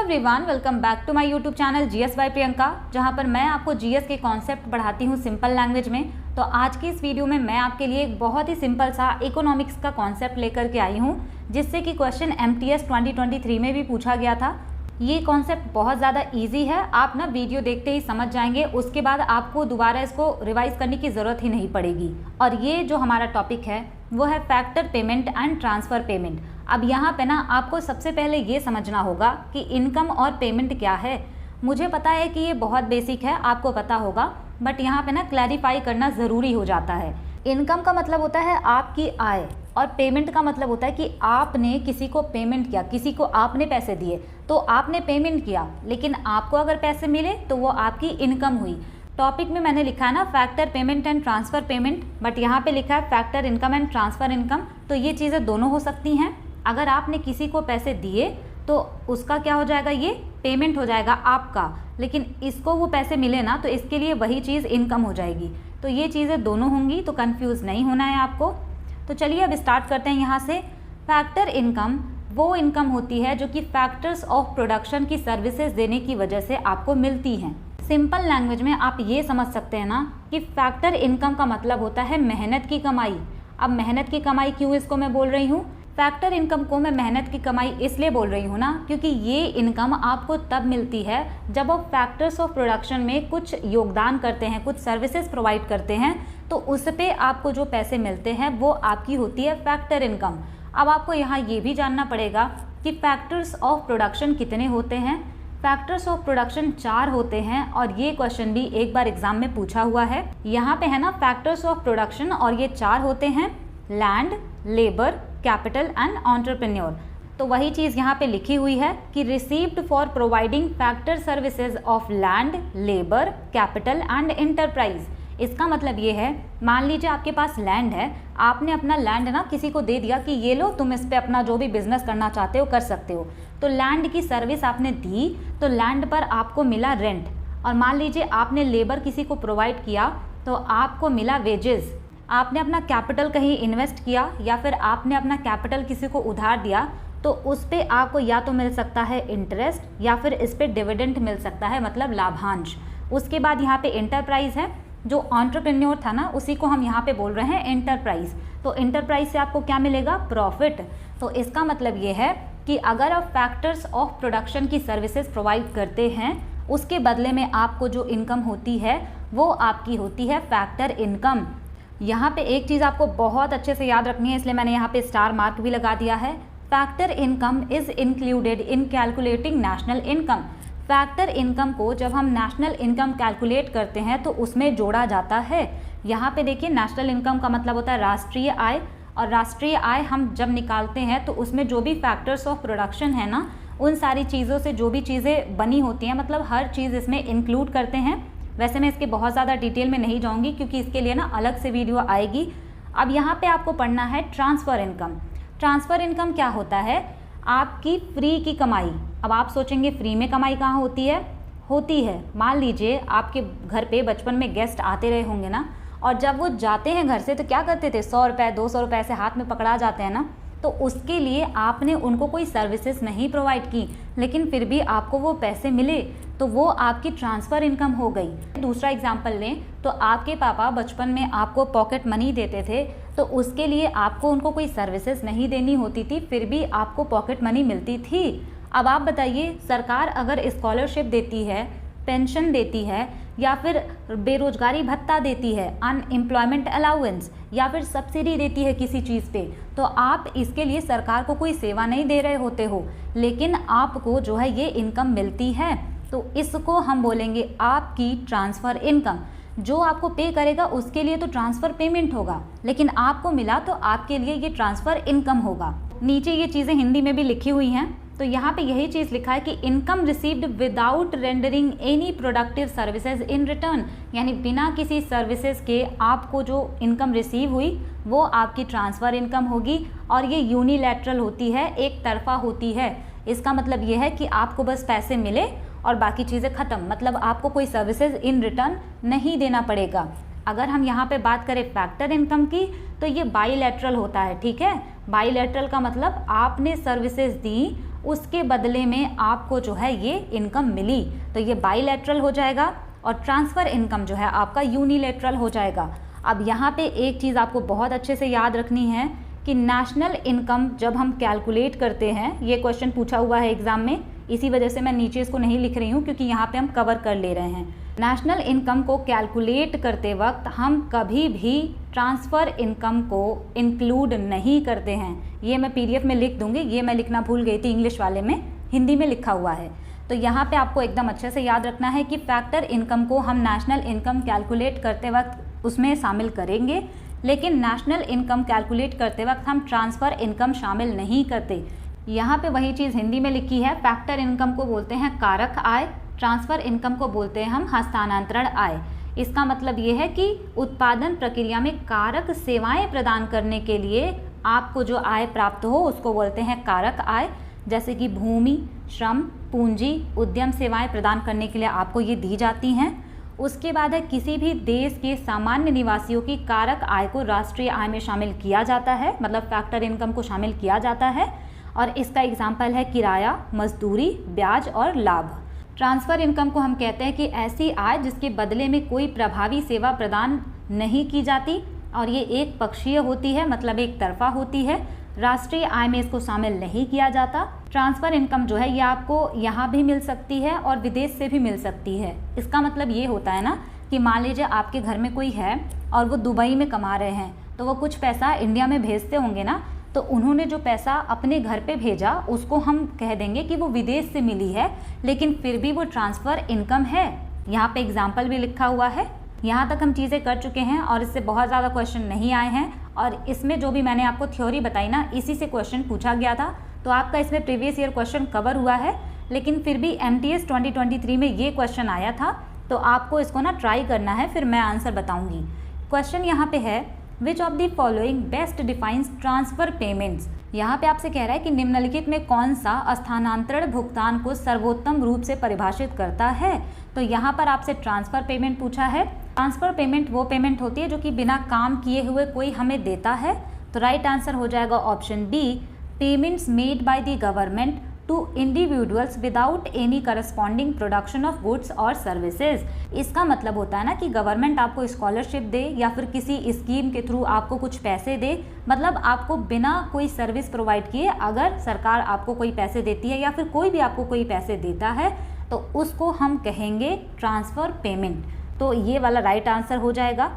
Everyone, welcome back to my YouTube channel GS by Priyanka, जहां पर मैं आपको जीएस के कॉन्सेप्ट पढ़ाती हूं सिंपल लैंग्वेज में। तो आज की इस वीडियो में मैं आपके लिए एक बहुत ही सिंपल सा इकोनॉमिक्स का कॉन्सेप्ट लेकर के आई हूं, जिससे कि क्वेश्चन एमटीएस 2023 में भी पूछा गया था। ये कॉन्सेप्ट बहुत ज़्यादा इजी है, आप ना वीडियो देखते ही समझ जाएंगे, उसके बाद आपको दोबारा इसको रिवाइज करने की ज़रूरत ही नहीं पड़ेगी। और ये जो हमारा टॉपिक है वो है factor payment and transfer payment. अब यहाँ पे ना आपको सबसे पहले ये समझना होगा कि इनकम और पेमेंट क्या है। मुझे पता है कि ये बहुत बेसिक है, आपको पता होगा, बट यहाँ पे ना क्लैरिफाई करना ज़रूरी हो जाता है। इनकम का मतलब होता है आपकी आय, और पेमेंट का मतलब होता है कि आपने किसी को पेमेंट किया, किसी को आपने पैसे दिए तो आपने पेमेंट किया, लेकिन आपको अगर पैसे मिले तो वो आपकी इनकम हुई। टॉपिक में मैंने लिखा है ना factor payment and transfer payment, but यहाँ पे लिखा है factor income and transfer income. तो ये चीज़ें दोनों हो सकती हैं। अगर आपने किसी को पैसे दिए तो उसका क्या हो जाएगा, ये पेमेंट हो जाएगा आपका, लेकिन इसको वो पैसे मिले ना तो इसके लिए वही चीज़ इनकम हो जाएगी। तो ये चीज़ें दोनों होंगी, तो कंफ्यूज नहीं होना है आपको। तो चलिए अब स्टार्ट करते हैं यहाँ से। फैक्टर इनकम वो इनकम होती है जो कि फैक्टर्स ऑफ प्रोडक्शन की सर्विसेज देने की वजह से आपको मिलती हैं। सिंपल लैंग्वेज में आप ये समझ सकते हैं ना कि फैक्टर इनकम का मतलब होता है मेहनत की कमाई। अब मेहनत की कमाई क्यों इसको मैं बोल रही हूँ, फैक्टर इनकम को मैं मेहनत की कमाई इसलिए बोल रही हूँ ना क्योंकि ये इनकम आपको तब मिलती है जब आप फैक्टर्स ऑफ प्रोडक्शन में कुछ योगदान करते हैं, कुछ सर्विसेज प्रोवाइड करते हैं, तो उस पे आपको जो पैसे मिलते हैं वो आपकी होती है फैक्टर इनकम। अब आपको यहाँ ये भी जानना पड़ेगा कि फैक्टर्स ऑफ प्रोडक्शन कितने होते हैं। फैक्टर्स ऑफ प्रोडक्शन 4 होते हैं, और ये क्वेश्चन भी एक बार एग्जाम में पूछा हुआ है। यहाँ पे है ना फैक्टर्स ऑफ प्रोडक्शन, और ये 4 होते हैं, land, labour, capital and entrepreneur. तो वही चीज़ यहाँ पे लिखी हुई है कि received for providing factor services of land, labour, capital and enterprise. इसका मतलब ये है, मान लीजिए आपके पास लैंड है, आपने अपना लैंड ना किसी को दे दिया कि ये लो, तुम इस पे अपना जो भी बिजनेस करना चाहते हो कर सकते हो। तो लैंड की सर्विस आपने दी, तो लैंड पर आपको मिला रेंट। और मान लीजिए आपने लेबर किसी को प्रोवाइड किया तो आपको मिला वेजेस। आपने अपना कैपिटल कहीं इन्वेस्ट किया या फिर आपने अपना कैपिटल किसी को उधार दिया, तो उस पर आपको या तो मिल सकता है इंटरेस्ट या फिर इस पर डिविडेंड मिल सकता है, मतलब लाभांश। उसके बाद यहाँ पे एंटरप्राइज है, जो एंटरप्रेन्योर था ना उसी को हम यहाँ पे बोल रहे हैं एंटरप्राइज। तो एंटरप्राइज से आपको क्या मिलेगा, प्रॉफिट। तो इसका मतलब ये है कि अगर आप फैक्टर्स ऑफ प्रोडक्शन की सर्विसेज प्रोवाइड करते हैं, उसके बदले में आपको जो इनकम होती है वो आपकी होती है फैक्टर इनकम। यहाँ पे एक चीज़ आपको बहुत अच्छे से याद रखनी है, इसलिए मैंने यहाँ पे स्टार मार्क भी लगा दिया है। Factor income is included in calculating national income. Factor income को जब हम नेशनल इनकम कैलकुलेट करते हैं तो उसमें जोड़ा जाता है। यहाँ पे देखिए, नेशनल इनकम का मतलब होता है राष्ट्रीय आय, और राष्ट्रीय आय हम जब निकालते हैं तो उसमें जो भी फैक्टर्स ऑफ प्रोडक्शन है ना, उन सारी चीज़ों से जो भी चीज़ें बनी होती हैं, मतलब हर चीज़ इसमें इंक्लूड करते हैं। वैसे मैं इसके बहुत ज़्यादा डिटेल में नहीं जाऊँगी क्योंकि इसके लिए ना अलग से वीडियो आएगी। अब यहाँ पे आपको पढ़ना है ट्रांसफ़र इनकम। ट्रांसफ़र इनकम क्या होता है, आपकी फ्री की कमाई। अब आप सोचेंगे फ्री में कमाई कहाँ होती है, होती है, मान लीजिए आपके घर पे बचपन में गेस्ट आते रहे होंगे ना, और जब वो जाते हैं घर से तो क्या करते थे, 100 रुपये 200 रुपये ऐसे हाथ में पकड़ा जाते हैं ना, तो उसके लिए आपने उनको कोई सर्विसेज नहीं प्रोवाइड की, लेकिन फिर भी आपको वो पैसे मिले, तो वो आपकी ट्रांसफ़र इनकम हो गई। दूसरा एग्जांपल लें तो आपके पापा बचपन में आपको पॉकेट मनी देते थे, तो उसके लिए आपको उनको कोई सर्विसेज नहीं देनी होती थी, फिर भी आपको पॉकेट मनी मिलती थी। अब आप बताइए, सरकार अगर स्कॉलरशिप देती है, पेंशन देती है, या फिर बेरोजगारी भत्ता देती है, अनएम्प्लॉयमेंट अलाउंस, या फिर सब्सिडी देती है किसी चीज़ पे, तो आप इसके लिए सरकार को कोई सेवा नहीं दे रहे होते हो, लेकिन आपको जो है ये इनकम मिलती है, तो इसको हम बोलेंगे आपकी ट्रांसफ़र इनकम। जो आपको पे करेगा उसके लिए तो ट्रांसफ़र पेमेंट होगा, लेकिन आपको मिला तो आपके लिए ये ट्रांसफ़र इनकम होगा। नीचे ये चीज़ें हिंदी में भी लिखी हुई हैं, तो यहाँ पे यही चीज़ लिखा है कि income received without rendering any productive services in return, यानी बिना किसी सर्विसेज के आपको जो इनकम रिसीव हुई वो आपकी ट्रांसफ़र इनकम होगी, और ये यूनिलैटरल होती है, एक तरफा होती है। इसका मतलब ये है कि आपको बस पैसे मिले और बाकी चीज़ें ख़त्म, मतलब आपको कोई सर्विसेज इन रिटर्न नहीं देना पड़ेगा। अगर हम यहाँ पे बात करें फैक्टर इनकम की, तो ये बाईलैटरल होता है, ठीक है। बाईलैटरल का मतलब आपने सर्विसेज दी, उसके बदले में आपको जो है ये इनकम मिली, तो ये बाईलैटरल हो जाएगा। और ट्रांसफ़र इनकम जो है आपका यूनिलैटरल हो जाएगा। अब यहाँ पे एक चीज़ आपको बहुत अच्छे से याद रखनी है कि नेशनल इनकम जब हम कैलकुलेट करते हैं, ये क्वेश्चन पूछा हुआ है एग्ज़ाम में, इसी वजह से मैं नीचे इसको नहीं लिख रही हूँ क्योंकि यहाँ पे हम कवर कर ले रहे हैं। नेशनल इनकम को कैलकुलेट करते वक्त हम कभी भी ट्रांसफ़र इनकम को इंक्लूड नहीं करते हैं। ये मैं PDF में लिख दूँगी, ये मैं लिखना भूल गई थी इंग्लिश वाले में, हिंदी में लिखा हुआ है। तो यहाँ पे आपको एकदम अच्छे से याद रखना है कि फैक्टर इनकम को हम नेशनल इनकम कैलकुलेट करते वक्त उसमें शामिल करेंगे, लेकिन नेशनल इनकम कैलकुलेट करते वक्त हम ट्रांसफ़र इनकम शामिल नहीं करते। यहाँ पे वही चीज़ हिंदी में लिखी है, फैक्टर इनकम को बोलते हैं कारक आय, ट्रांसफ़र इनकम को बोलते हैं हम हस्तांतरण आय। इसका मतलब ये है कि उत्पादन प्रक्रिया में कारक सेवाएं प्रदान करने के लिए आपको जो आय प्राप्त हो उसको बोलते हैं कारक आय। जैसे कि भूमि, श्रम, पूंजी, उद्यम सेवाएं प्रदान करने के लिए आपको ये दी जाती हैं। उसके बाद है किसी भी देश के सामान्य निवासियों की कारक आय को राष्ट्रीय आय में शामिल किया जाता है, मतलब फैक्टर इनकम को शामिल किया जाता है। और इसका एग्जाम्पल है किराया, मजदूरी, ब्याज और लाभ। ट्रांसफ़र इनकम को हम कहते हैं कि ऐसी आय जिसके बदले में कोई प्रभावी सेवा प्रदान नहीं की जाती और ये एक पक्षीय होती है, मतलब एक तरफा होती है। राष्ट्रीय आय में इसको शामिल नहीं किया जाता। ट्रांसफ़र इनकम जो है ये आपको यहाँ भी मिल सकती है और विदेश से भी मिल सकती है। इसका मतलब ये होता है ना कि मान लीजिए आपके घर में कोई है और वो दुबई में कमा रहे हैं, तो वो कुछ पैसा इंडिया में भेजते होंगे ना, तो उन्होंने जो पैसा अपने घर पे भेजा उसको हम कह देंगे कि वो विदेश से मिली है, लेकिन फिर भी वो ट्रांसफ़र इनकम है। यहाँ पे एग्जाम्पल भी लिखा हुआ है। यहाँ तक हम चीज़ें कर चुके हैं और इससे बहुत ज़्यादा क्वेश्चन नहीं आए हैं, और इसमें जो भी मैंने आपको थ्योरी बताई ना, इसी से क्वेश्चन पूछा गया था। तो आपका इसमें प्रीवियस ईयर क्वेश्चन कवर हुआ है, लेकिन फिर भी MTS 2023 में ये क्वेश्चन आया था, तो आपको इसको ना ट्राई करना है, फिर मैं आंसर बताऊँगी। क्वेश्चन यहाँ पे है, which of the following best defines transfer payments. यहाँ पे आपसे कह रहा है कि निम्नलिखित में कौन सा स्थानांतरण भुगतान को सर्वोत्तम रूप से परिभाषित करता है। तो यहाँ पर आपसे ट्रांसफ़र पेमेंट पूछा है। ट्रांसफ़र पेमेंट वो पेमेंट होती है जो कि बिना काम किए हुए कोई हमें देता है। तो राइट आंसर हो जाएगा option B, payments made by the government to individuals without any corresponding production of goods और सर्विसेज। इसका मतलब होता है ना कि गवर्नमेंट आपको स्कॉलरशिप दे या फिर किसी स्कीम के थ्रू आपको कुछ पैसे दे, मतलब आपको बिना कोई सर्विस प्रोवाइड किए अगर सरकार आपको कोई पैसे देती है या फिर कोई भी आपको कोई पैसे देता है तो उसको हम कहेंगे ट्रांसफ़र पेमेंट। तो ये वाला राइट आंसर हो जाएगा।